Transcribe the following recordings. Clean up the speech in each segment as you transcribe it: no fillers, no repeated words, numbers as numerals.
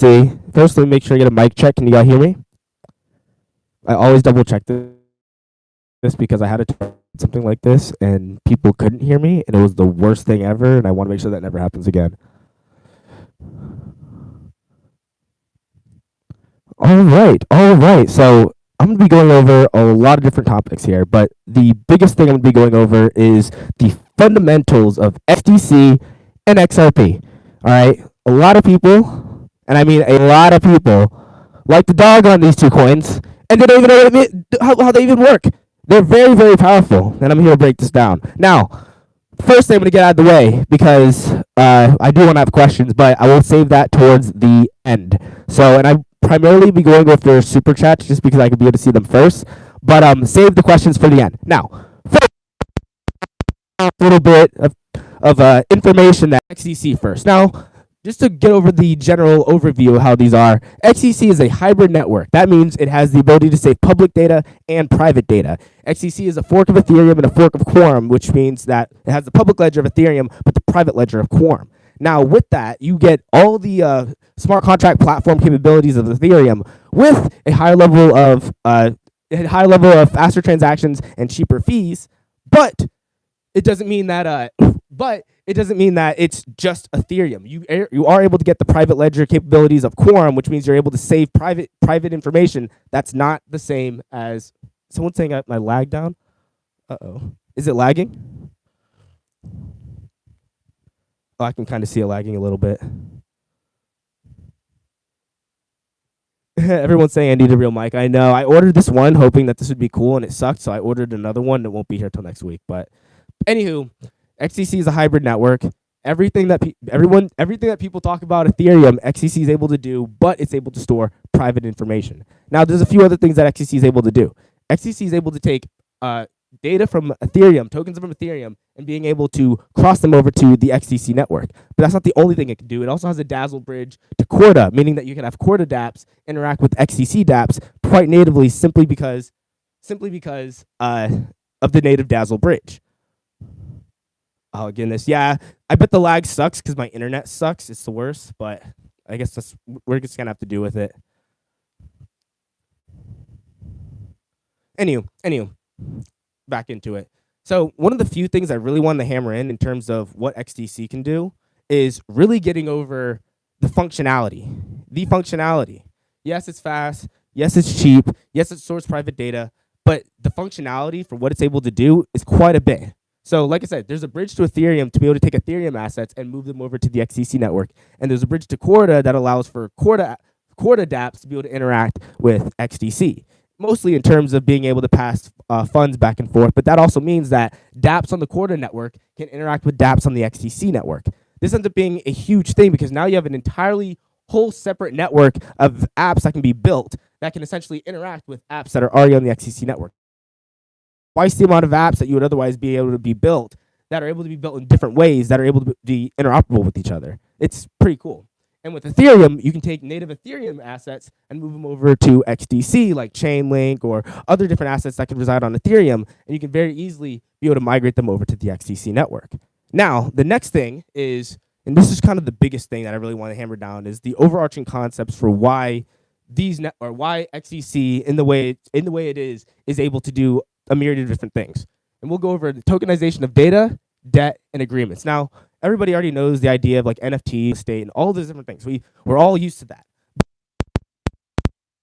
see. First, let me make sure I get a mic check. Can you guys hear me? I always double check this because I had to try something like this and people couldn't hear me, and it was the worst thing ever, and I want to make sure that never happens again. All right. So I'm going to be going over a lot of different topics here, but the biggest thing I'm going to be going over is the fundamentals of XDC and XRP. All right. A lot of people, and I mean a lot of people, like to dog on these two coins, and they don't even know how they even work. They're very, very powerful, and I'm here to break this down. Now, first thing I'm going to get out of the way, because I do want to have questions, but I will save that towards the end. So, and I primarily be going with their super chats just because I can be able to see them first, but save the questions for the end. Now, first, a little bit of information that XDC first. Now, just to get over the general overview of how these are, XDC is a hybrid network. That means it has the ability to save public data and private data. XDC is a fork of Ethereum and a fork of Quorum, which means that it has the public ledger of Ethereum, but the private ledger of Quorum. Now, with that, you get all the smart contract platform capabilities of Ethereum with a higher level of faster transactions and cheaper fees, but it doesn't mean that it's just Ethereum. You are able to get the private ledger capabilities of Quorum, which means you're able to save private information. That's not the same as someone saying my lag down. Is it lagging? Oh, I can kind of see it lagging a little bit. Everyone's saying I need a real mic. I know. I ordered this one hoping that this would be cool, and it sucked, so I ordered another one that won't be here till next week. But anywho, XDC is a hybrid network. Everything that people talk about Ethereum, XDC is able to do, but it's able to store private information. Now, there's a few other things that XDC is able to do. XDC is able to take data from Ethereum, tokens from Ethereum, and being able to cross them over to the XDC network. But that's not the only thing it can do. It also has a Dazzle bridge to Corda, meaning that you can have Corda dApps interact with XDC dApps quite natively simply because of the native Dazzle bridge. Oh, goodness. Yeah, I bet the lag sucks because my internet sucks. It's the worst, but I guess we're just going to have to deal with it. Anywho, back into it. So one of the few things I really wanted to hammer in terms of what XDC can do is really getting over the functionality. Yes, it's fast. Yes, it's cheap. Yes, it stores private data. But the functionality for what it's able to do is quite a bit. So like I said, there's a bridge to Ethereum to be able to take Ethereum assets and move them over to the XDC network. And there's a bridge to Corda that allows for Corda dApps to be able to interact with XDC, mostly in terms of being able to pass funds back and forth. But that also means that dApps on the Corda network can interact with dApps on the XDC network. This ends up being a huge thing because now you have an entirely whole separate network of apps that can be built that can essentially interact with apps that are already on the XDC network. Twice the amount of apps that you would otherwise be able to be built that are able to be built in different ways that are able to be interoperable with each other. It's pretty cool. And with Ethereum, you can take native Ethereum assets and move them over to XDC, like Chainlink or other different assets that can reside on Ethereum, and you can very easily be able to migrate them over to the XDC network. Now, the next thing is, and this is kind of the biggest thing that I really want to hammer down, is the overarching concepts for why why XDC in the way it is able to do a myriad of different things. And we'll go over the tokenization of data, debt, and agreements. Now, everybody already knows the idea of like NFT, state, and all those different things. We're all used to that.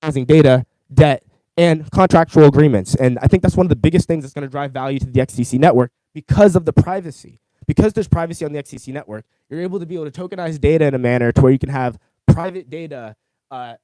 Tokenizing data, debt, and contractual agreements. And I think that's one of the biggest things that's going to drive value to the XDC network because of the privacy. Because there's privacy on the XDC network, you're able to tokenize data in a manner to where you can have private data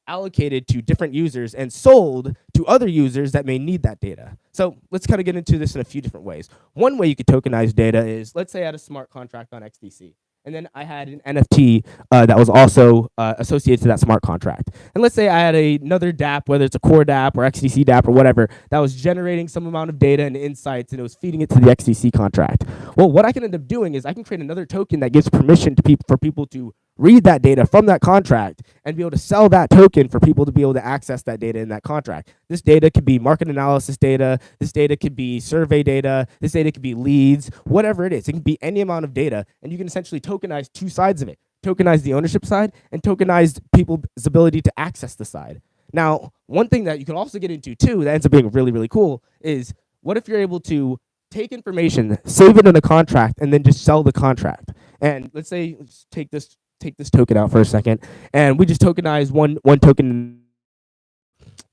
allocated to different users and sold to other users that may need that data. So let's kind of get into this in a few different ways. One way you could tokenize data is, let's say I had a smart contract on XDC, and then I had an NFT that was also associated to that smart contract. And let's say I had another dApp, whether it's a core dApp or XDC dApp or whatever, that was generating some amount of data and insights, and it was feeding it to the XDC contract. Well, what I can end up doing is I can create another token that gives permission to for people to read that data from that contract and be able to sell that token for people to be able to access that data in that contract. This data could be market analysis data. This data could be survey data. This data could be leads, whatever it is. It can be any amount of data, and you can essentially tokenize two sides of it. tokenized the ownership side, and tokenized people's ability to access the side. Now, one thing that you can also get into too that ends up being really, really cool is what if you're able to take information, save it in a contract, and then just sell the contract. And let's say, let's take this token out for a second, and we just tokenize one token.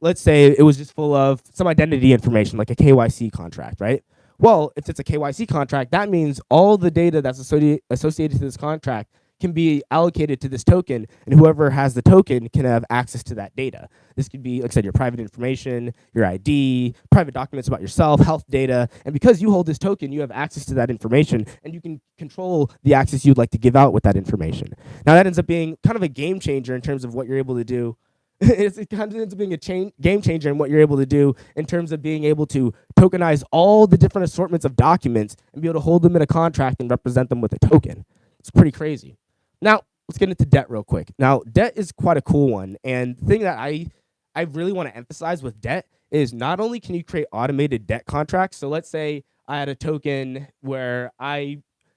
Let's say it was just full of some identity information, like a KYC contract, right? Well, if it's a KYC contract, that means all the data that's associated to this contract can be allocated to this token, and whoever has the token can have access to that data. This could be, like I said, your private information, your ID, private documents about yourself, health data, and because you hold this token, you have access to that information, and you can control the access you'd like to give out with that information. Now, that ends up being kind of a game changer in terms of what you're able to do. It kind of ends up being a game changer in what you're able to do in terms of being able to tokenize all the different assortments of documents and be able to hold them in a contract and represent them with a token. It's pretty crazy. Now, let's get into debt real quick. Now, debt is quite a cool one. And the thing that I really want to emphasize with debt is not only can you create automated debt contracts. So let's say I had a token where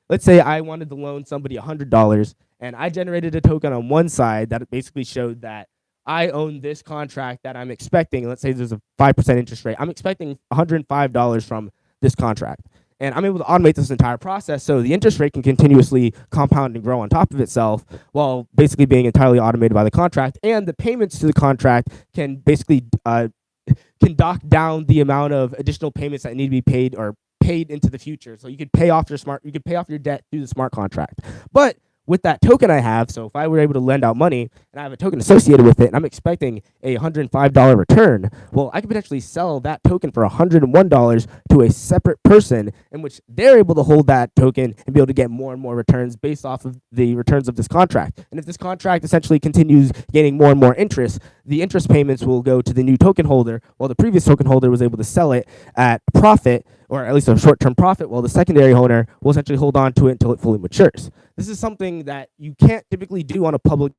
let's say I wanted to loan somebody $100 and I generated a token on one side that basically showed that I own this contract that I'm expecting. Let's say there's a 5% interest rate. I'm expecting $105 from this contract. And I'm able to automate this entire process so the interest rate can continuously compound and grow on top of itself while basically being entirely automated by the contract. And the payments to the contract can basically can dock down the amount of additional payments that need to be paid or paid into the future. So you could pay off your debt through the smart contract. But with that token I have, so if I were able to lend out money and I have a token associated with it and I'm expecting a $105 return, well, I could potentially sell that token for $101 to a separate person in which they're able to hold that token and be able to get more and more returns based off of the returns of this contract. And if this contract essentially continues gaining more and more interest, the interest payments will go to the new token holder while the previous token holder was able to sell it at profit, or at least a short-term profit, while the secondary owner will essentially hold on to it until it fully matures. This is something that you can't typically do on a public.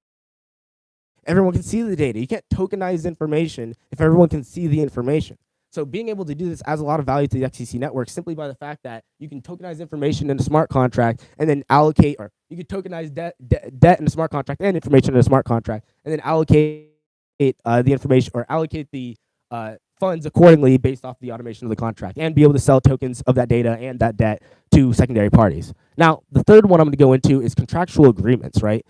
Everyone can see the data. You can't tokenize information if everyone can see the information. So being able to do this adds a lot of value to the XDC network simply by the fact that you can tokenize information in a smart contract and then allocate, or you could tokenize debt in a smart contract and information in a smart contract, and then allocate the information or allocate the funds accordingly based off the automation of the contract and be able to sell tokens of that data and that debt to secondary parties. Now, the third one I'm going to go into is contractual agreements, right?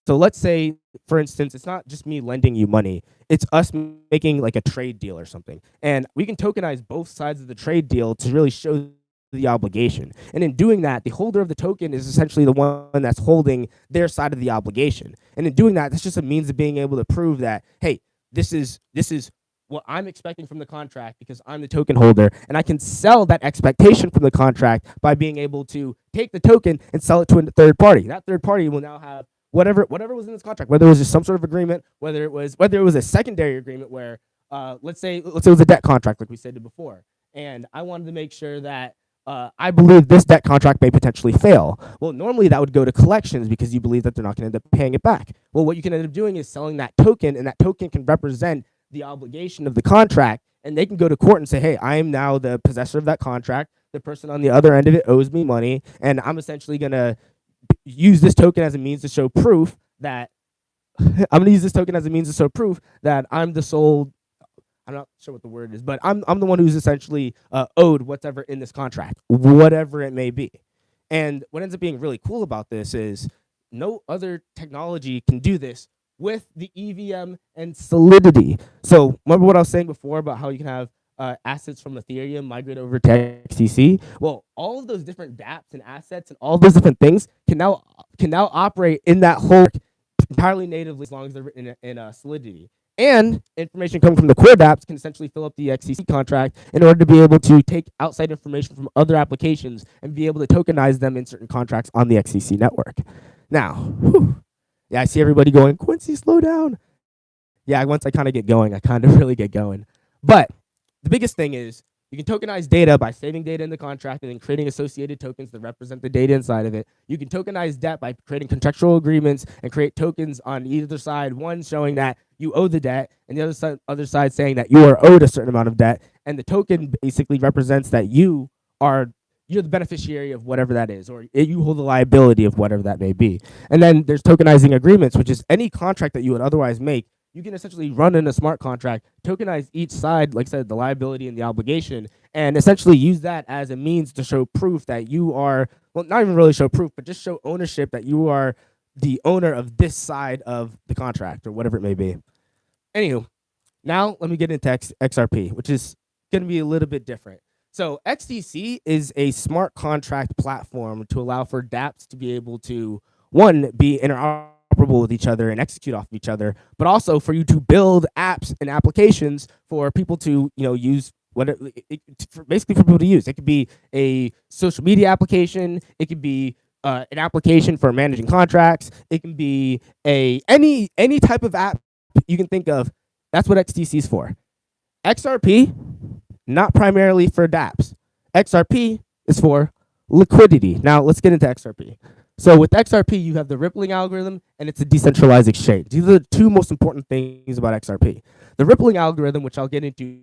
So let's say, for instance, it's not just me lending you money. It's us making like a trade deal or something. And we can tokenize both sides of the trade deal to really show the obligation. And in doing that, the holder of the token is essentially the one that's holding their side of the obligation. And in doing that, that's just a means of being able to prove that, hey, this is what I'm expecting from the contract because I'm the token holder, and I can sell that expectation from the contract by being able to take the token and sell it to a third party. That third party will now have whatever was in this contract, whether it was just some sort of agreement, whether it was a secondary agreement where let's say it was a debt contract like we said before, and I wanted to make sure that I believe this debt contract may potentially fail. Well, normally that would go to collections because you believe that they're not going to end up paying it back. Well, what you can end up doing is selling that token, and that token can represent the obligation of the contract, and they can go to court and say, hey, I am now the possessor of that contract. The person on the other end of it owes me money, and I'm essentially going to use this token as a means to show proof that I'm the sole. I'm not sure what the word is, but I'm the one who's essentially owed whatever in this contract, whatever it may be. And what ends up being really cool about this is no other technology can do this with the EVM and Solidity. So remember what I was saying before about how you can have assets from Ethereum migrate over to XDC? Well, all of those different dApps and assets and all those different things can now operate in that whole entirely natively as long as they're written in Solidity. And information coming from the core dApps can essentially fill up the XDC contract in order to be able to take outside information from other applications and be able to tokenize them in certain contracts on the XDC network. Now, yeah, I see everybody going, Quincy, slow down. Yeah, once I kind of get going, I kind of really get going. But the biggest thing is you can tokenize data by saving data in the contract and then creating associated tokens that represent the data inside of it. You can tokenize debt by creating contractual agreements and create tokens on either side, one showing that you owe the debt and the other side saying that you are owed a certain amount of debt. And the token basically represents that you are you're the beneficiary of whatever that is, or you hold the liability of whatever that may be. And then there's tokenizing agreements, which is any contract that you would otherwise make. You can essentially run in a smart contract, tokenize each side, like I said, the liability and the obligation, and essentially use that as a means to show proof that you are, well, not even really show proof, but just show ownership that you are the owner of this side of the contract or whatever it may be. Anywho, now let me get into XRP, which is going to be a little bit different. So XDC is a smart contract platform to allow for dApps to be able to, one, be interoperable with each other and execute off of each other, but also for you to build apps and applications for people to, use basically for people to use. It could be a social media application. It could be an application for managing contracts. It can be any type of app you can think of. That's what XDC is for. XRP, not primarily for dApps. XRP is for liquidity. Now let's get into XRP. So with XRP, you have the rippling algorithm and it's a decentralized exchange. These are the two most important things about XRP. The rippling algorithm, which I'll get into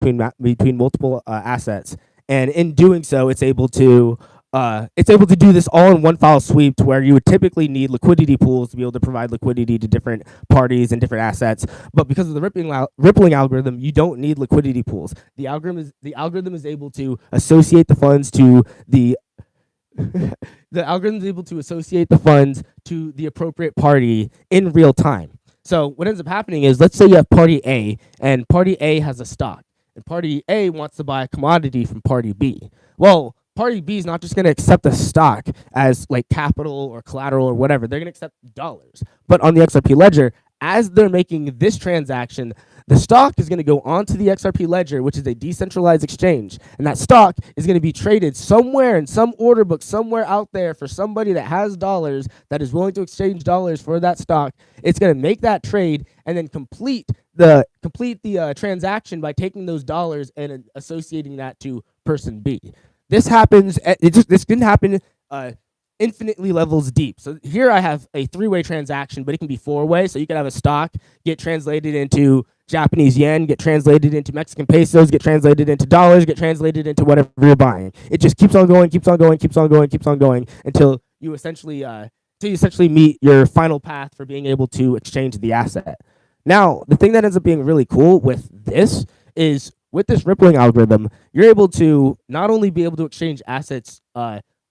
between multiple assets, and in doing so, it's able to do this all in one file sweep, to where you would typically need liquidity pools to be able to provide liquidity to different parties and different assets. But because of the rippling algorithm, you don't need liquidity pools. The algorithm is able to associate the funds to the the algorithm is able to associate the funds to the appropriate party in real time. So what ends up happening is, let's say you have party A, and party A has a stock, and party A wants to buy a commodity from party B. Well, party B is not just going to accept the stock as like capital or collateral or whatever. They're going to accept dollars. But on the XRP ledger, as they're making this transaction, the stock is going to go onto the XRP ledger, which is a decentralized exchange. And that stock is going to be traded somewhere in some order book, somewhere out there, for somebody that has dollars, that is willing to exchange dollars for that stock. It's going to make that trade and then complete the transaction by taking those dollars and associating that to person B. This happens. This can happen infinitely levels deep. So here I have a three-way transaction, but it can be four-way. So you can have a stock get translated into Japanese yen, get translated into Mexican pesos, get translated into dollars, get translated into whatever you're buying. It just keeps on going, keeps on going, keeps on going, keeps on going until you essentially meet your final path for being able to exchange the asset. Now, the thing that ends up being really cool with this is, with this rippling algorithm, you're able to not only be able to exchange assets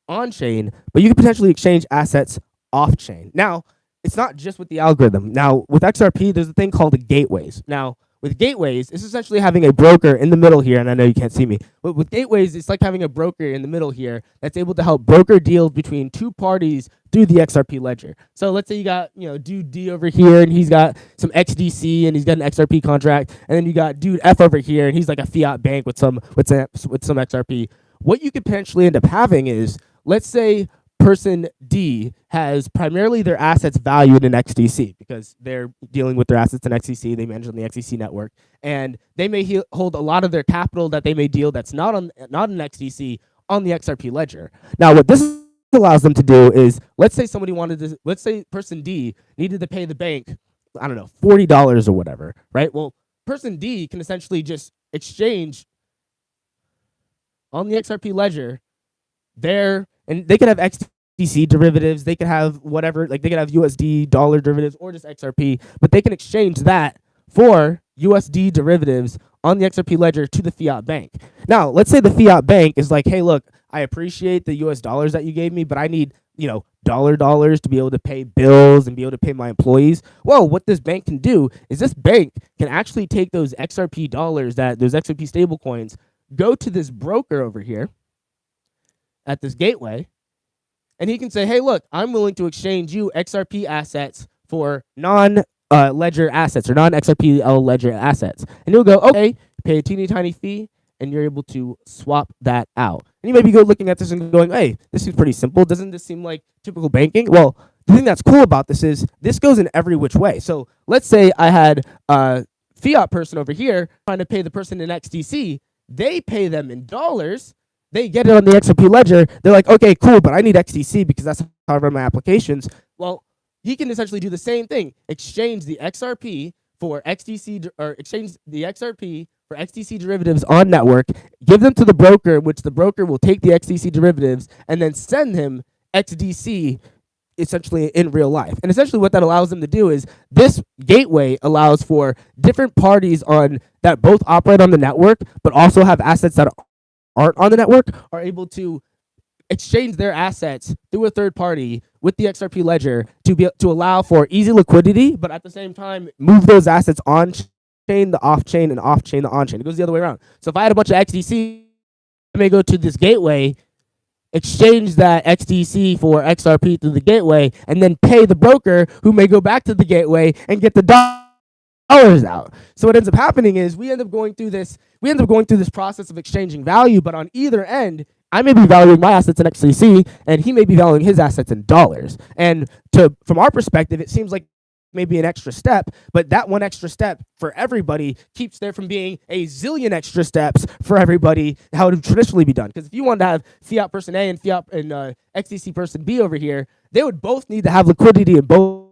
on-chain, but you can potentially exchange assets off-chain. Now, it's not just with the algorithm. Now, with XRP, there's a thing called the gateways. Now, with gateways, it's essentially having a broker in the middle here, and I know you can't see me, but with gateways, it's like having a broker in the middle here that's able to help broker deals between two parties through the XRP ledger. So let's say you got, dude D over here, and he's got some XDC, and he's got an XRP contract, and then you got dude F over here, and he's like a fiat bank with some XRP. What you could potentially end up having is, let's say person D has primarily their assets valued in XDC, because they're dealing with their assets in XDC. They manage on the XDC network, and they may hold a lot of their capital that they may deal that's not in XDC on the XRP ledger. Now, what this allows them to do is, let's say person D needed to pay the bank, I don't know, $40 or whatever, right? Well, person D can essentially just exchange on the XRP ledger and they could have XDC derivatives, they could have whatever, like they could have USD dollar derivatives or just XRP, but they can exchange that for USD derivatives on the XRP ledger to the fiat bank. Now, let's say the fiat bank is like, hey, look, I appreciate the US dollars that you gave me, but I need, dollars to be able to pay bills and be able to pay my employees. Well, what this bank can do is, this bank can actually take those XRP dollars, those XRP stable coins, go to this broker over here at this gateway, and he can say, hey, look, I'm willing to exchange you XRP assets for non-ledger assets or non-XRP ledger assets. And he'll go, okay, pay a teeny tiny fee, and you're able to swap that out. And you may be looking at this and going, hey, this is pretty simple. Doesn't this seem like typical banking? Well, the thing that's cool about this is this goes in every which way. So let's say I had a fiat person over here trying to pay the person in XDC. They pay them in dollars. They get it on the XRP ledger. They're like, okay, cool, but I need XDC because that's how I run my applications. Well, he can essentially do the same thing, exchange the XRP for XDC or exchange the XRP for XDC derivatives on network, give them to the broker, which the broker will take the XDC derivatives and then send him XDC essentially in real life. And essentially what that allows them to do is this gateway allows for different parties on that both operate on the network but also have assets that aren't on the network are able to exchange their assets through a third party with the XRP ledger to allow for easy liquidity, but at the same time move those assets on chain, the off chain, and off chain, the on chain. It goes the other way around. So if I had a bunch of XDC, I may go to this gateway, exchange that XDC for XRP through the gateway, and then pay the broker who may go back to the gateway and get the dollars out. So what ends up happening is we end up going through this process of exchanging value, but on either end, I may be valuing my assets in XDC, and he may be valuing his assets in dollars. And from our perspective, it seems like maybe an extra step, but that one extra step for everybody keeps there from being a zillion extra steps for everybody how it would traditionally be done. Because if you wanted to have fiat person A and fiat and XDC person B over here, they would both need to have liquidity in both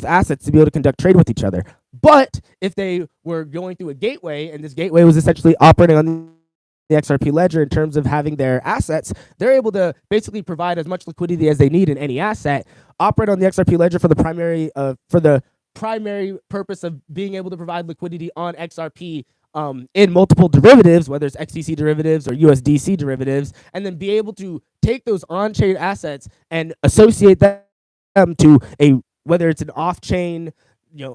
assets to be able to conduct trade with each other. But if they were going through a gateway, and this gateway was essentially operating on the XRP ledger in terms of having their assets, they're able to basically provide as much liquidity as they need in any asset, operate on the XRP ledger for the primary purpose of being able to provide liquidity on XRP in multiple derivatives, whether it's XDC derivatives or USDC derivatives, and then be able to take those on-chain assets and associate them to whether it's an off-chain,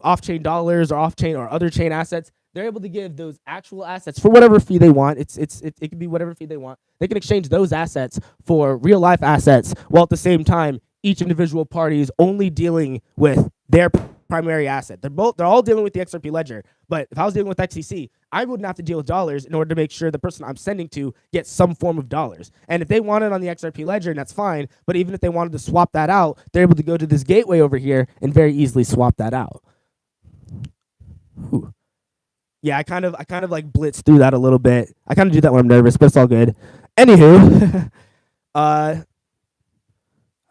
off-chain dollars or off-chain or other chain assets. They're able to give those actual assets for whatever fee they want. It can be whatever fee they want. They can exchange those assets for real life assets, while at the same time, each individual party is only dealing with their primary asset. They're all dealing with the XRP ledger. But if I was dealing with XCC, I wouldn't have to deal with dollars in order to make sure the person I'm sending to gets some form of dollars. And if they want it on the XRP ledger, and that's fine. But even if they wanted to swap that out, they're able to go to this gateway over here and very easily swap that out. Whew. Yeah, I kind of like blitz through that a little bit. I kind of do that when I'm nervous, but it's all good. Anywho, I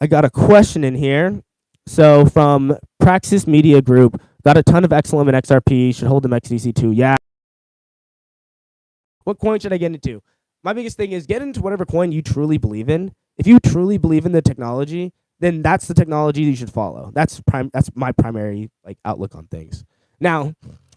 got a question in here. So from Praxis Media Group, got a ton of XLM and XRP, should hold them XDC too. Yeah. What coin should I get into? My biggest thing is get into whatever coin you truly believe in. If you truly believe in the technology, then that's the technology you should follow. That's my primary outlook on things. Now,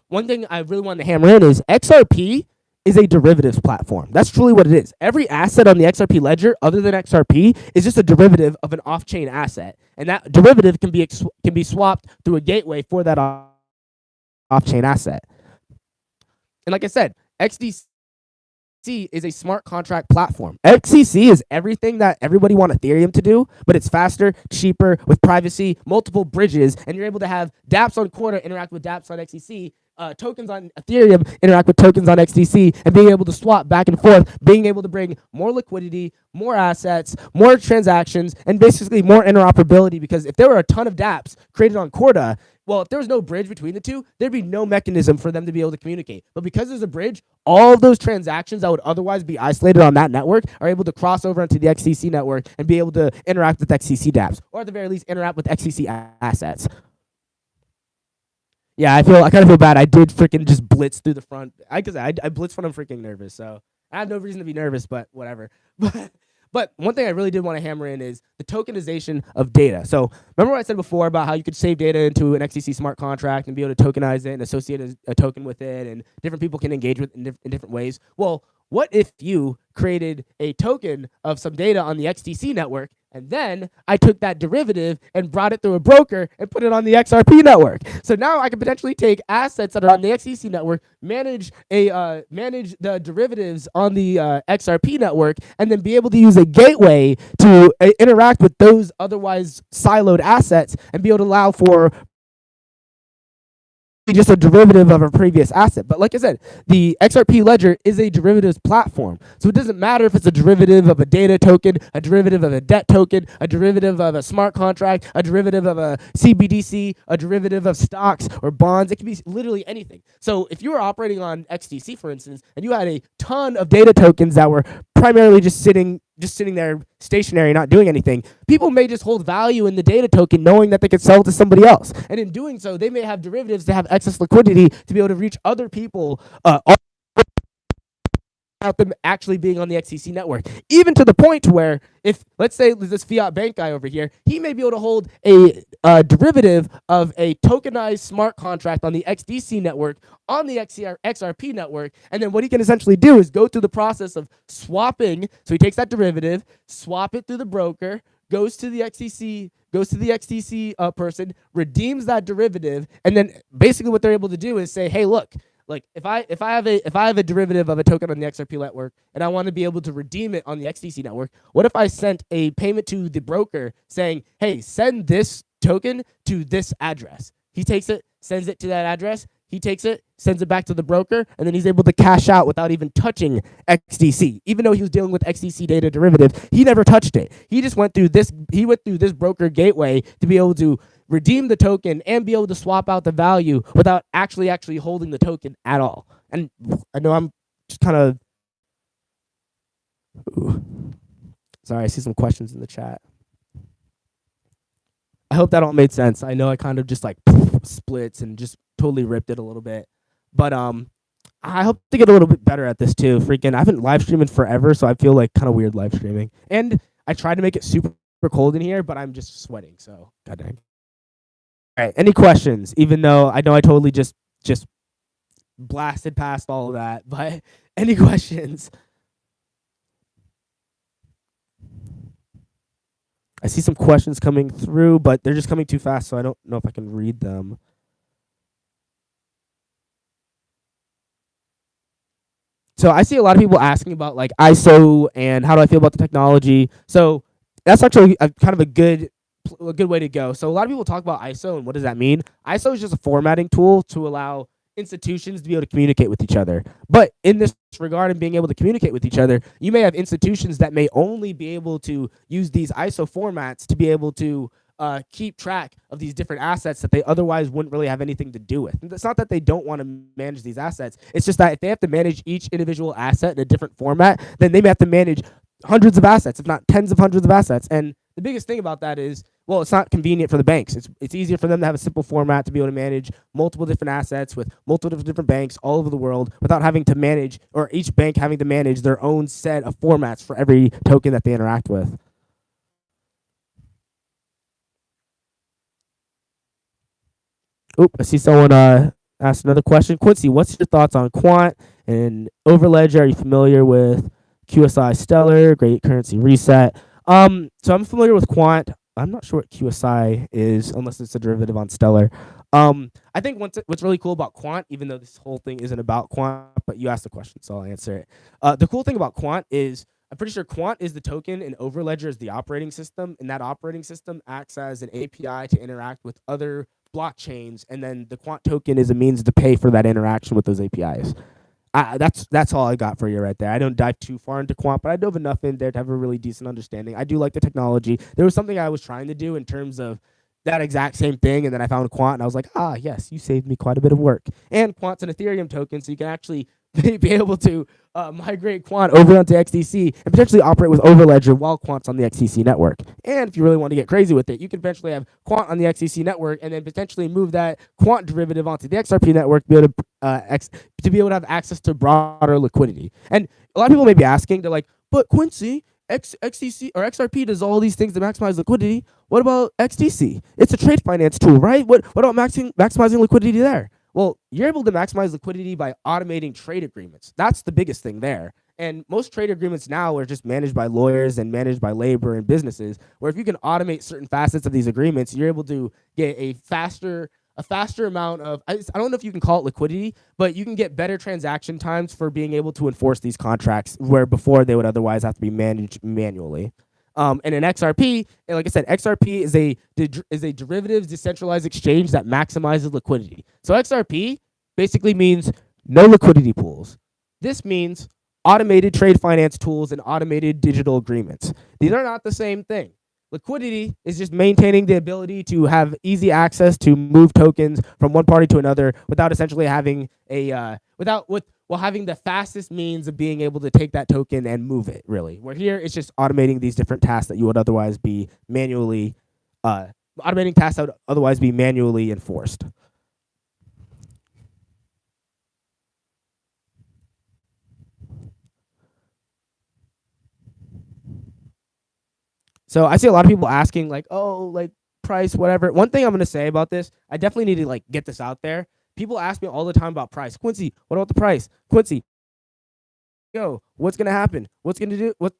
one thing I really want to hammer in is XRP is a derivatives platform. That's truly what it is. Every asset on the XRP ledger other than XRP is just a derivative of an off-chain asset. And that derivative can be swapped through a gateway for that off-chain asset. And like I said, XDC is a smart contract platform. XCC is everything that everybody wants Ethereum to do, but it's faster, cheaper, with privacy, multiple bridges, and you're able to have dApps on Corda interact with dApps on XCC, tokens on Ethereum interact with tokens on XDC, and being able to swap back and forth, being able to bring more liquidity, more assets, more transactions, and basically more interoperability. Because if there were a ton of dApps created on Corda, well, if there was no bridge between the two, there'd be no mechanism for them to be able to communicate. But because there's a bridge, all of those transactions that would otherwise be isolated on that network are able to cross over into the XCC network and be able to interact with XCC dApps, or at the very least interact with XCC assets. Yeah, I kind of feel bad. I did freaking just blitz through the front. I blitz when I'm freaking nervous, so I have no reason to be nervous, but whatever. But one thing I really did want to hammer in is the tokenization of data. So remember what I said before about how you could save data into an XDC smart contract and be able to tokenize it and associate a token with it, and different people can engage with it in different ways. Well, what if you created a token of some data on the XDC network, and then I took that derivative and brought it through a broker and put it on the XRP network? So now I could potentially take assets that are on the XDC network, manage the derivatives on the XRP network, and then be able to use a gateway to interact with those otherwise siloed assets and be able to allow for just a derivative of a previous asset. But like I said, the XRP ledger is a derivatives platform. So it doesn't matter if it's a derivative of a data token, a derivative of a debt token, a derivative of a smart contract, a derivative of a CBDC, a derivative of stocks or bonds. It can be literally anything. So if you were operating on XDC, for instance, and you had a ton of data tokens that were primarily just sitting just sitting there stationary, not doing anything. People may just hold value in the data token knowing that they could sell it to somebody else. And in doing so, they may have derivatives to have excess liquidity to be able to reach other people without them actually being on the XDC network. Even to the point where, if let's say this fiat bank guy over here, he may be able to hold a derivative of a tokenized smart contract on the XDC network, on the XRP network, and then what he can essentially do is go through the process of swapping. So he takes that derivative, swap it through the broker, goes to the XDC person, redeems that derivative, and then basically what they're able to do is say, hey, look, like if I have a derivative of a token on the XRP network and I want to be able to redeem it on the XDC network, what if I sent a payment to the broker saying, hey, send this token to this address? He takes it, sends it to that address. He takes it, sends it back to the broker, and then he's able to cash out without even touching XDC. Even though he was dealing with XDC data derivative, he never touched it. He just went through this. He went through this broker gateway to be able to redeem the token and be able to swap out the value without actually holding the token at all. And I know I'm just kind of sorry. I see some questions in the chat. I hope that all made sense. I know I kind of just like splits and just totally ripped it a little bit, but I hope to get a little bit better at this too. Freaking, I haven't live streaming forever, so I feel like kind of weird live streaming. And I tried to make it super cold in here, but I'm just sweating. So god dang. All right, any questions? Even though I know I totally just blasted past all of that, but any questions? I see some questions coming through, but they're just coming too fast, so I don't know if I can read them. So I see a lot of people asking about like ISO and how do I feel about the technology. So that's actually kind of a good way to go. So a lot of people talk about ISO and what does that mean? ISO is just a formatting tool to allow institutions to be able to communicate with each other. But in this regard and being able to communicate with each other, you may have institutions that may only be able to use these ISO formats to be able to keep track of these different assets that they otherwise wouldn't really have anything to do with. And it's not that they don't want to manage these assets. It's just that if they have to manage each individual asset in a different format, then they may have to manage hundreds of assets, if not tens of hundreds of assets. And the biggest thing about that is, well, it's not convenient for the banks. It's easier for them to have a simple format to be able to manage multiple different assets with multiple different banks all over the world without having to manage, or each bank having to manage their own set of formats for every token that they interact with. Oop, I see someone asked another question. Quincy, what's your thoughts on Quant and Overledger? Are you familiar with QSI Stellar, Great Currency Reset? So I'm familiar with Quant. I'm not sure what QSI is unless it's a derivative on Stellar. I think what's really cool about Quant, even though this whole thing isn't about Quant, but you asked the question, so I'll answer it. The cool thing about Quant is I'm pretty sure Quant is the token and Overledger is the operating system, and that operating system acts as an API to interact with other blockchains, and then the Quant token is a means to pay for that interaction with those APIs. That's all I got for you right there. I don't dive too far into Quant, but I dove enough in there to have a really decent understanding. I do like the technology. There was something I was trying to do in terms of that exact same thing, and then I found Quant, and I was like, yes, you saved me quite a bit of work. And Quant's an Ethereum token, so you can actually be able to migrate Quant over onto XDC and potentially operate with Overledger while Quant's on the XDC network. And if you really want to get crazy with it, you can eventually have Quant on the XDC network and then potentially move that Quant derivative onto the XRP network to be able to have access to broader liquidity. And a lot of people may be asking, they're like, but Quincy, XDC or XRP does all these things to maximize liquidity. What about XDC? It's a trade finance tool, right? What about maximizing liquidity there? Well, you're able to maximize liquidity by automating trade agreements. That's the biggest thing there. And most trade agreements now are just managed by lawyers and managed by labor and businesses, where if you can automate certain facets of these agreements, you're able to get a faster amount of, I don't know if you can call it liquidity, but you can get better transaction times for being able to enforce these contracts, where before they would otherwise have to be managed manually. And in XRP, and like I said, XRP is a derivatives decentralized exchange that maximizes liquidity. So XRP basically means no liquidity pools. This means automated trade finance tools and automated digital agreements. These are not the same thing. Liquidity is just maintaining the ability to have easy access to move tokens from one party to another without essentially having having the fastest means of being able to take that token and move it. Really, where here it's just automating these different tasks that you would otherwise be manually enforced. So I see a lot of people asking like, oh, like price, whatever. One thing I'm gonna say about this, I definitely need to like get this out there. People ask me all the time about price. Quincy, what about the price? Quincy, what's gonna happen? What's gonna do? What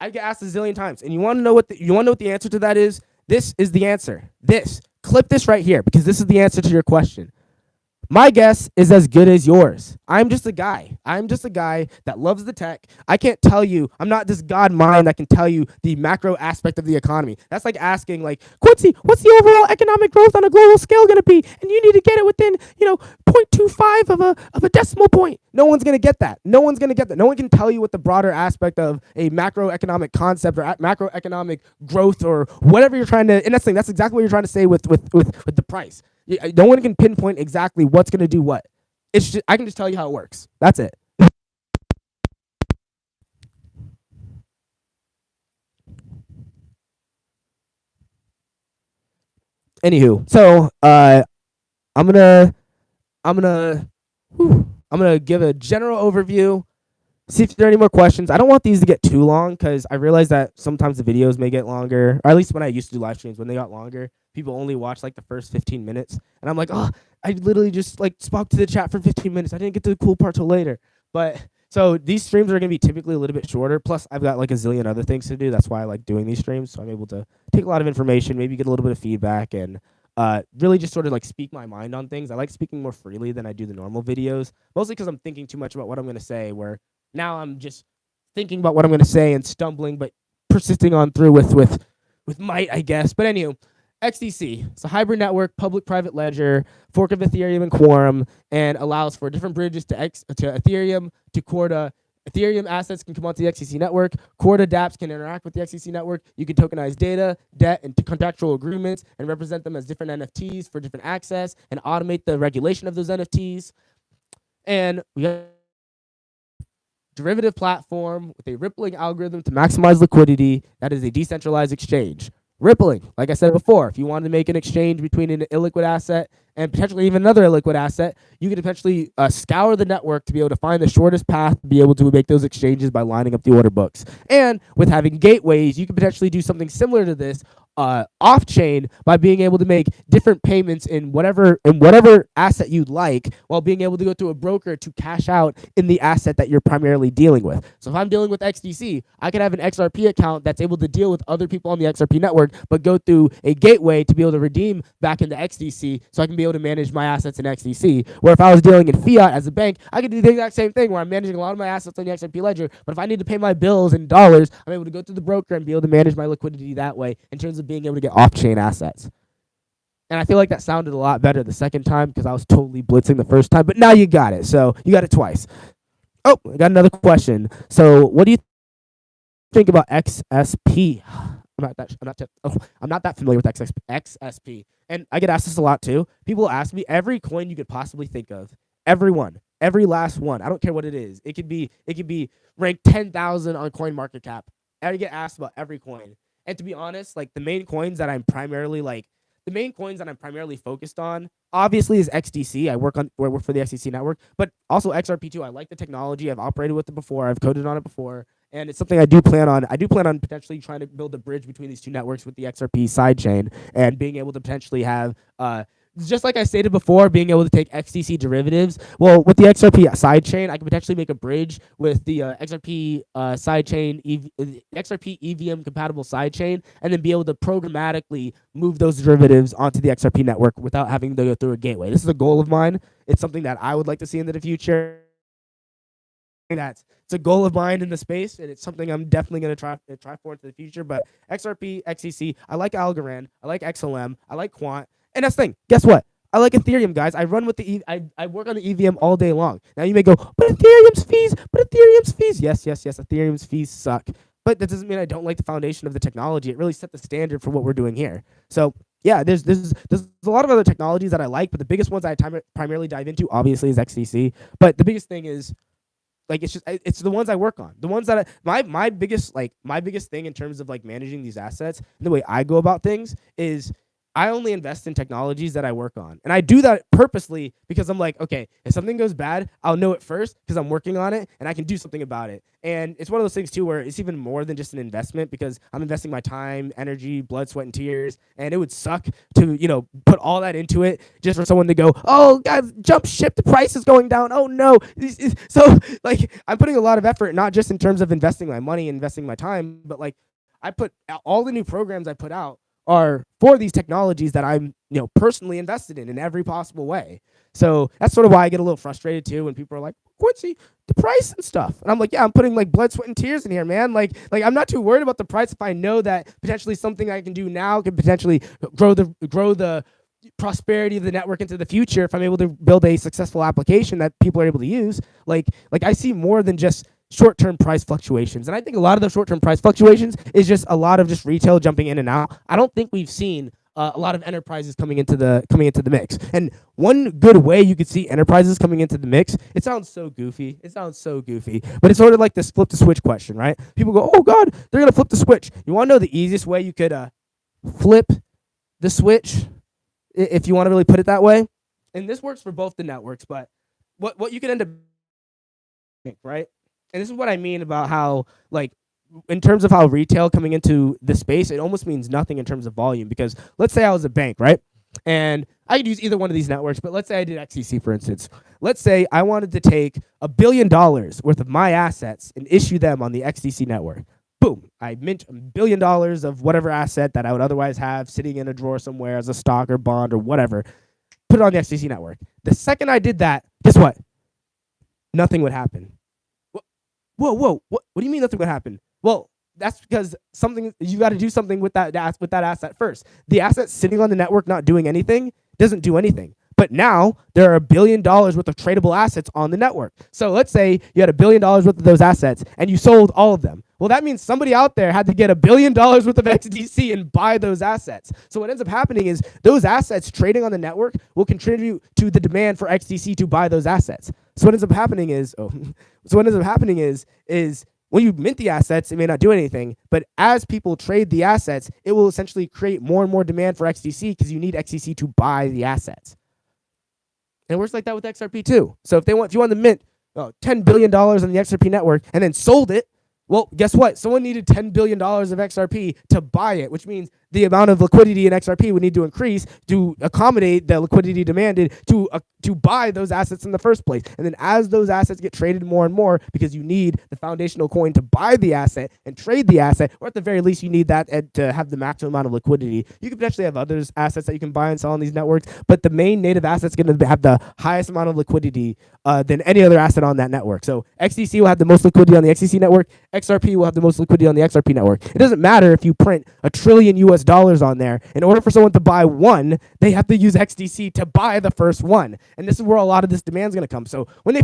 I get asked a zillion times, and you want to know what the answer to that is? This is the answer. Clip this right here because this is the answer to your question. My guess is as good as yours. I'm just a guy that loves the tech. I can't tell you, I'm not this god mind that can tell you the macro aspect of the economy. That's like asking like, Quincy, what's the overall economic growth on a global scale going to be? And you need to get it within, 0.25 of a decimal point. No one's going to get that. No one can tell you what the broader aspect of a macroeconomic concept or macroeconomic growth or whatever you're trying to, and that's exactly what you're trying to say with the price. No one can pinpoint exactly what's going to do what. It's just, I can just tell you how it works. That's it. Anywho, so I'm gonna give a general overview. See if there are any more questions. I don't want these to get too long because I realize that sometimes the videos may get longer, or at least when I used to do live streams, when they got longer, people only watch like the first 15 minutes. And I'm like, oh, I literally just like spoke to the chat for 15 minutes. I didn't get to the cool part till later. But so these streams are going to be typically a little bit shorter. Plus, I've got like a zillion other things to do. That's why I like doing these streams. So I'm able to take a lot of information, maybe get a little bit of feedback, and really just sort of like speak my mind on things. I like speaking more freely than I do the normal videos, mostly because I'm thinking too much about what I'm going to say, where now I'm just thinking about what I'm going to say and stumbling, but persisting on through with might, I guess. But anyway, XDC, it's a hybrid network, public-private ledger, fork of Ethereum and Quorum, and allows for different bridges to Ethereum, to Corda. Ethereum assets can come onto the XDC network. Corda dApps can interact with the XDC network. You can tokenize data, debt, and contractual agreements and represent them as different NFTs for different access and automate the regulation of those NFTs. And we have derivative platform with a rippling algorithm to maximize liquidity. That is a decentralized exchange. Rippling, like I said before, if you wanted to make an exchange between an illiquid asset and potentially even another illiquid asset, you could potentially scour the network to be able to find the shortest path to be able to make those exchanges by lining up the order books. And with having gateways, you could potentially do something similar to this off chain by being able to make different payments in whatever asset you'd like, while being able to go to a broker to cash out in the asset that you're primarily dealing with. So if I'm dealing with XDC, I could have an XRP account that's able to deal with other people on the XRP network, but go through a gateway to be able to redeem back into XDC, so I can be able to manage my assets in XDC. Where if I was dealing in fiat as a bank, I could do the exact same thing where I'm managing a lot of my assets on the XRP ledger, but if I need to pay my bills in dollars, I'm able to go through the broker and be able to manage my liquidity that way in terms of being able to get off-chain assets. And I feel like that sounded a lot better the second time because I was totally blitzing the first time, but now you got it. So you got it twice. Oh, I got another question. So what do you think about XSP? I'm not that familiar with XSP. And I get asked this a lot too. People ask me every coin you could possibly think of. Everyone. Every last one. I don't care what it is. It could be ranked 10,000 on CoinMarketCap. I get asked about every coin. And to be honest, like the main coins that I'm primarily focused on, obviously, is XDC. I work for the XDC network, but also XRP too. I like the technology. I've operated with it before. I've coded on it before, and it's something I do plan on. I do plan on potentially trying to build a bridge between these two networks with the XRP sidechain and being able to potentially have just like I stated before, being able to take XDC derivatives. Well, with the XRP sidechain, I can potentially make a bridge with the XRP sidechain, XRP EVM compatible sidechain, and then be able to programmatically move those derivatives onto the XRP network without having to go through a gateway. This is a goal of mine. It's something that I would like to see into the future. It's a goal of mine in the space, and it's something I'm definitely going to try for into the future. But XRP, XCC, I like Algorand, I like XLM, I like Quant. And that's the thing. Guess what? I like Ethereum, guys. I run with the I work on the EVM all day long. Now you may go, but Ethereum's fees. Yes. Ethereum's fees suck. but that doesn't mean I don't like the foundation of the technology. It really set the standard for what we're doing here. So yeah, there's a lot of other technologies that I like, but the biggest ones I primarily dive into obviously is XDC. But the biggest thing is, like, it's the ones I work on. The ones that my biggest thing in terms of like managing these assets and the way I go about things is I only invest in technologies that I work on. And I do that purposely because I'm like, okay, if something goes bad, I'll know it first because I'm working on it and I can do something about it. And it's one of those things too where it's even more than just an investment because I'm investing my time, energy, blood, sweat, and tears. And it would suck to, put all that into it just for someone to go, oh, guys, jump ship, the price is going down. Oh, no. So, like, I'm putting a lot of effort, not just in terms of investing my money, investing my time, but, like, I put all the new programs I put out are for these technologies that I'm, personally invested in every possible way. So that's sort of why I get a little frustrated too when people are like, Quincy, the price and stuff. And I'm like, yeah, I'm putting like blood, sweat, and tears in here, man. Like I'm not too worried about the price if I know that potentially something I can do now could potentially grow the prosperity of the network into the future if I'm able to build a successful application that people are able to use. Like I see more than just short-term price fluctuations. And I think a lot of the short-term price fluctuations is just a lot of just retail jumping in and out. I don't think we've seen a lot of enterprises coming into the mix. And one good way you could see enterprises coming into the mix, it sounds so goofy, but it's sort of like this flip the switch question, right? People go, oh God, they're going to flip the switch. You want to know the easiest way you could flip the switch, if you want to really put it that way? And this works for both the networks, but what you could end up, right? And this is what I mean about how, like, in terms of how retail coming into the space, it almost means nothing in terms of volume. Because let's say I was a bank, right? And I could use either one of these networks, but let's say I did XCC, for instance. Let's say I wanted to take $1 billion worth of my assets and issue them on the XDC network. Boom, I mint $1 billion of whatever asset that I would otherwise have sitting in a drawer somewhere as a stock or bond or whatever, put it on the XDC network. The second I did that, guess what? Nothing would happen. Whoa, what do you mean nothing would happen? Well, that's because you got to do something with that asset first. The asset sitting on the network not doing anything doesn't do anything. But now there are $1 billion worth of tradable assets on the network. So let's say you had $1 billion worth of those assets and you sold all of them. Well, that means somebody out there had to get $1 billion worth of XDC and buy those assets. So what ends up happening is those assets trading on the network will contribute to the demand for XDC to buy those assets. So what ends up happening is, when you mint the assets, it may not do anything, but as people trade the assets, it will essentially create more and more demand for XDC because you need XDC to buy the assets. And it works like that with XRP too. So if you wanted to mint $10 billion on the XRP network and then sold it, well, guess what? Someone needed $10 billion of XRP to buy it, which means the amount of liquidity in XRP would need to increase to accommodate the liquidity demanded to buy those assets in the first place. And then as those assets get traded more and more, because you need the foundational coin to buy the asset and trade the asset, or at the very least, you need that to have the maximum amount of liquidity. You could potentially have others assets that you can buy and sell on these networks, but the main native asset's going to have the highest amount of liquidity than any other asset on that network. So XDC will have the most liquidity on the XDC network. XRP will have the most liquidity on the XRP network. It doesn't matter if you print $1 trillion US on there. In order for someone to buy one, they have to use XDC to buy the first one. And this is where a lot of this demand is going to come. So when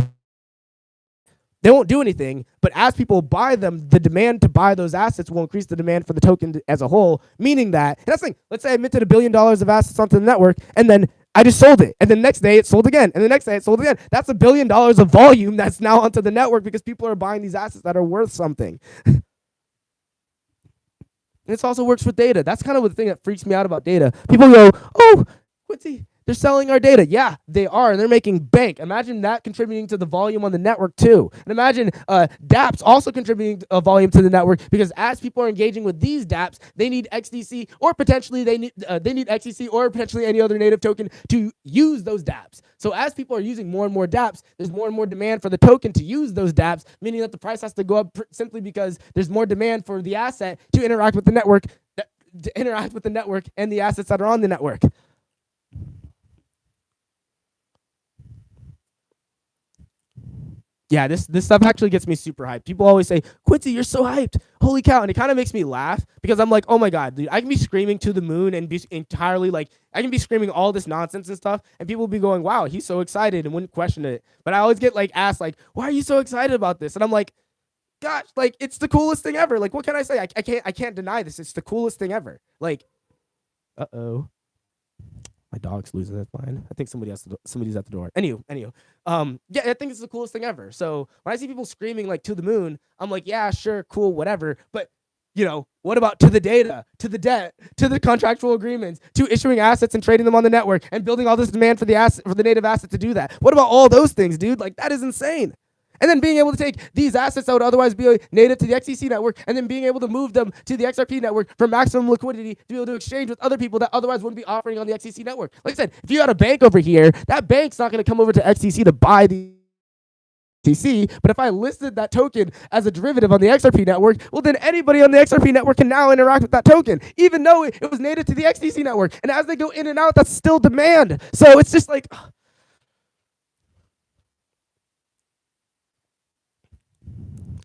they won't do anything, but as people buy them, the demand to buy those assets will increase the demand for the token as a whole, meaning that, and that's the thing, let's say I minted $1 billion of assets onto the network, and then I just sold it. And the next day it sold again. And the next day it sold again. That's $1 billion of volume that's now onto the network because people are buying these assets that are worth something. This also works with data. That's kind of the thing that freaks me out about data. People go, oh, Quincy, they're selling our data. Yeah, they are, and they're making bank. Imagine that contributing to the volume on the network too. And imagine dApps also contributing a volume to the network because as people are engaging with these dApps, they need XDC or potentially they need XDC or potentially any other native token to use those dApps. So as people are using more and more dApps, there's more and more demand for the token to use those dApps, meaning that the price has to go up simply because there's more demand for the asset to interact with the network, and the assets that are on the network. Yeah, this stuff actually gets me super hyped. People always say, Quincy, you're so hyped. Holy cow. And it kind of makes me laugh because I'm like, oh my God, dude, I can be screaming to the moon and be entirely like, I can be screaming all this nonsense and stuff. And people will be going, wow, he's so excited and wouldn't question it. But I always get like asked like, why are you so excited about this? And I'm like, gosh, like it's the coolest thing ever. Like, what can I say? I can't deny this. It's the coolest thing ever. Like, my dog's losing his mind. I think somebody's at the door. Anywho, yeah, I think it's the coolest thing ever. So when I see people screaming like to the moon, I'm like, yeah, sure, cool, whatever. But what about to the data, to the debt, to the contractual agreements, to issuing assets and trading them on the network and building all this demand for the native asset to do that? What about all those things, dude? Like, that is insane. And then being able to take these assets that would otherwise be native to the XDC network and then being able to move them to the XRP network for maximum liquidity to be able to exchange with other people that otherwise wouldn't be offering on the XDC network. Like I said, if you had a bank over here, that bank's not going to come over to XDC to buy the XDC, but if I listed that token as a derivative on the XRP network, well, then anybody on the XRP network can now interact with that token, even though it was native to the XDC network. And as they go in and out, that's still demand. So it's just like...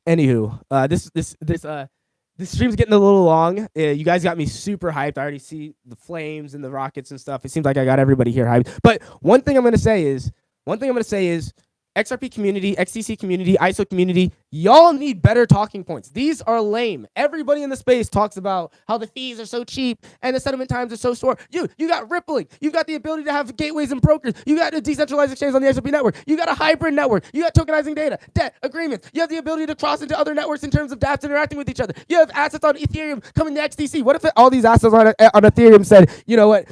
Anywho, this stream's getting a little long. You guys got me super hyped. I already see the flames and the rockets and stuff. It seems like I got everybody here hyped. But one thing I'm gonna say is XRP community, XDC community, ISO community, y'all need better talking points. These are lame. Everybody in the space talks about how the fees are so cheap and the settlement times are so short. You got rippling. You got the ability to have gateways and brokers. You got a decentralized exchange on the XRP network. You got a hybrid network. You got tokenizing data, debt, agreements. You have the ability to cross into other networks in terms of dApps interacting with each other. You have assets on Ethereum coming to XDC. What if all these assets on Ethereum said, you know what?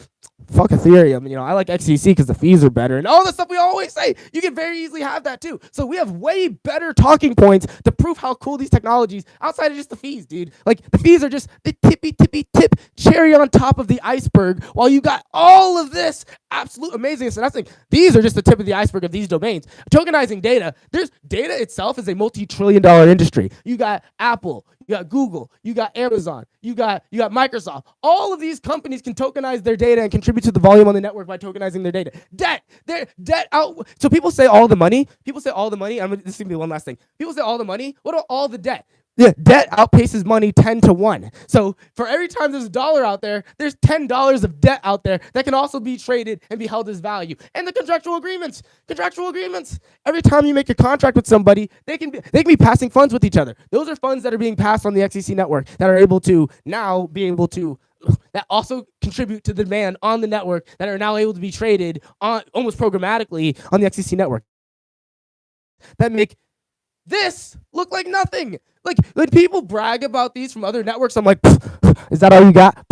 Fuck Ethereum. I like XDC because the fees are better and all the stuff we always say. You can very easily have that too. So we have way better talking points to prove how cool these technologies outside of just the fees, dude. Like, the fees are just the tippy tip cherry on top of the iceberg while you got all of this absolute amazingness. And I think these are just the tip of the iceberg of these domains. Tokenizing data. Data itself is a multi-trillion-dollar industry. You got Apple, you got Google, you got Amazon, you got Microsoft. All of these companies can tokenize their data and contribute to the volume on the network by tokenizing their data. Debt out. So people say all the money. This is gonna be one last thing. People say all the money. What about all the debt? Yeah, debt outpaces money 10-1. So for every time there's $1 out there, there's $10 of debt out there that can also be traded and be held as value. And the contractual agreements. Every time you make a contract with somebody, they can be passing funds with each other. Those are funds that are being passed on the XDC network that are able to now be able to that also contribute to the demand on the network that are now able to be traded on almost programmatically on the XDC network. That make this look like nothing. Like, when people brag about these from other networks, I'm like, is that all you got?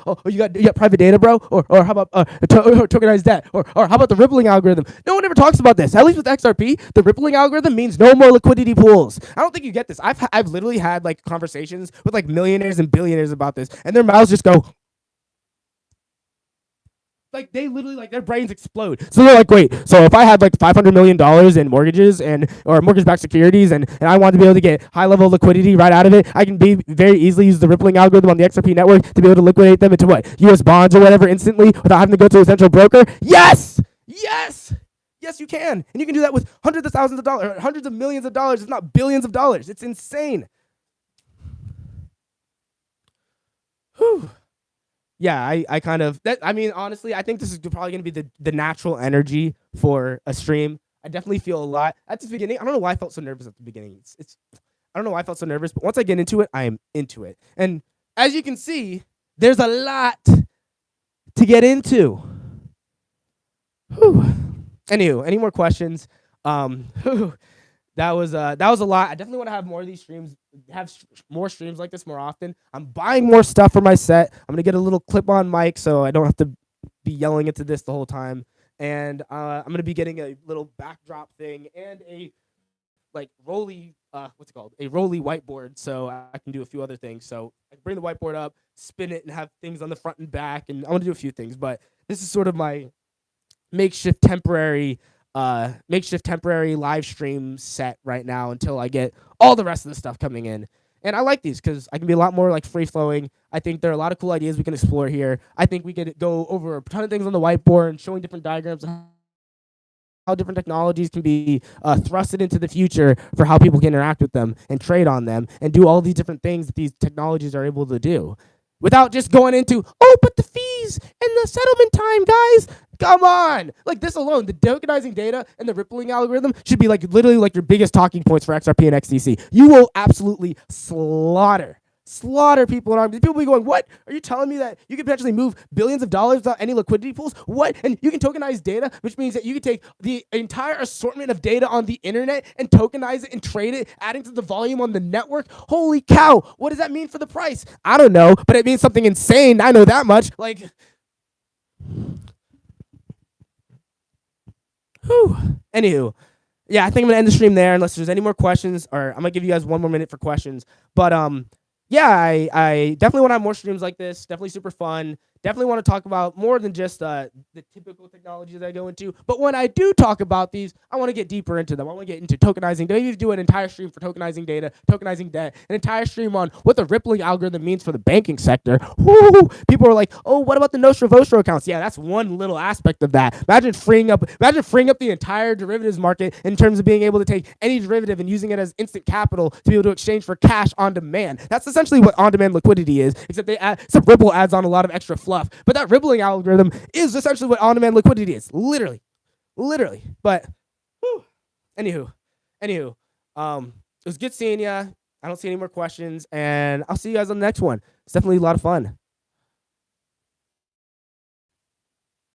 Oh, you got private data, bro? Or how about tokenized debt? Or how about the rippling algorithm? No one ever talks about this. At least with XRP, the rippling algorithm means no more liquidity pools. I don't think you get this. I've literally had like conversations with like millionaires and billionaires about this, and their mouths just go. Like, they literally, like, their brains explode. So they're like, wait, so if I had like $500 million in mortgages or mortgage-backed securities and I want to be able to get high-level liquidity right out of it, I can very easily use the rippling algorithm on the XRP network to be able to liquidate them into what? US bonds or whatever instantly without having to go to a central broker? Yes, you can. And you can do that with hundreds of thousands of dollars, hundreds of millions of dollars, if not billions of dollars. It's insane. Whew. Yeah, honestly, I think this is probably going to be the natural energy for a stream. I definitely feel a lot at the beginning. I don't know why I felt so nervous at the beginning. I don't know why I felt so nervous, but once I get into it, I am into it. And as you can see, there's a lot to get into. Whew. Anywho, any more questions? That was a lot. I definitely want to have more of these streams, more streams like this more often. I'm buying more stuff for my set. I'm gonna get a little clip-on mic so I don't have to be yelling into this the whole time. And I'm gonna be getting a little backdrop thing and a like rolly, what's it called? A rolly whiteboard, so I can do a few other things. So I can bring the whiteboard up, spin it, and have things on the front and back. And I want to do a few things, but this is sort of my makeshift temporary live stream set right now until I get all the rest of the stuff coming in. And I like these because I can be a lot more like free flowing. I think there are a lot of cool ideas we can explore here. I think we could go over a ton of things on the whiteboard and showing different diagrams of how different technologies can be thrusted into the future for how people can interact with them and trade on them and do all these different things that these technologies are able to do. Without just going into, oh, but the fees and the settlement time, guys. Come on. Like this alone, the tokenizing data and the rippling algorithm should be like literally like your biggest talking points for XRP and XDC. You will absolutely slaughter people in arms. People will be going, what? Are you telling me that you can potentially move billions of dollars without any liquidity pools? What? And you can tokenize data, which means that you can take the entire assortment of data on the internet and tokenize it and trade it, adding to the volume on the network. Holy cow. What does that mean for the price? I don't know, but it means something insane. I know that much. Like, whew. Anywho, yeah, I think I'm gonna end the stream there unless there's any more questions, or I'm gonna give you guys 1 more minute for questions. But yeah, I definitely want to have more streams like this. Definitely super fun. Definitely want to talk about more than just the typical technologies that I go into. But when I do talk about these, I want to get deeper into them. I want to get into tokenizing. Maybe do an entire stream for tokenizing data, tokenizing debt, an entire stream on what the rippling algorithm means for the banking sector. Woo! People are like, oh, what about the Nostro Vostro accounts? Yeah, that's one little aspect of that. Imagine freeing up the entire derivatives market in terms of being able to take any derivative and using it as instant capital to be able to exchange for cash on demand. That's essentially what on-demand liquidity is, except Ripple adds on a lot of extra fluff. But that rippling algorithm is essentially what on-demand liquidity is. Literally. But whew, anywho, it was good seeing you. I don't see any more questions, and I'll see you guys on the next one. It's definitely a lot of fun.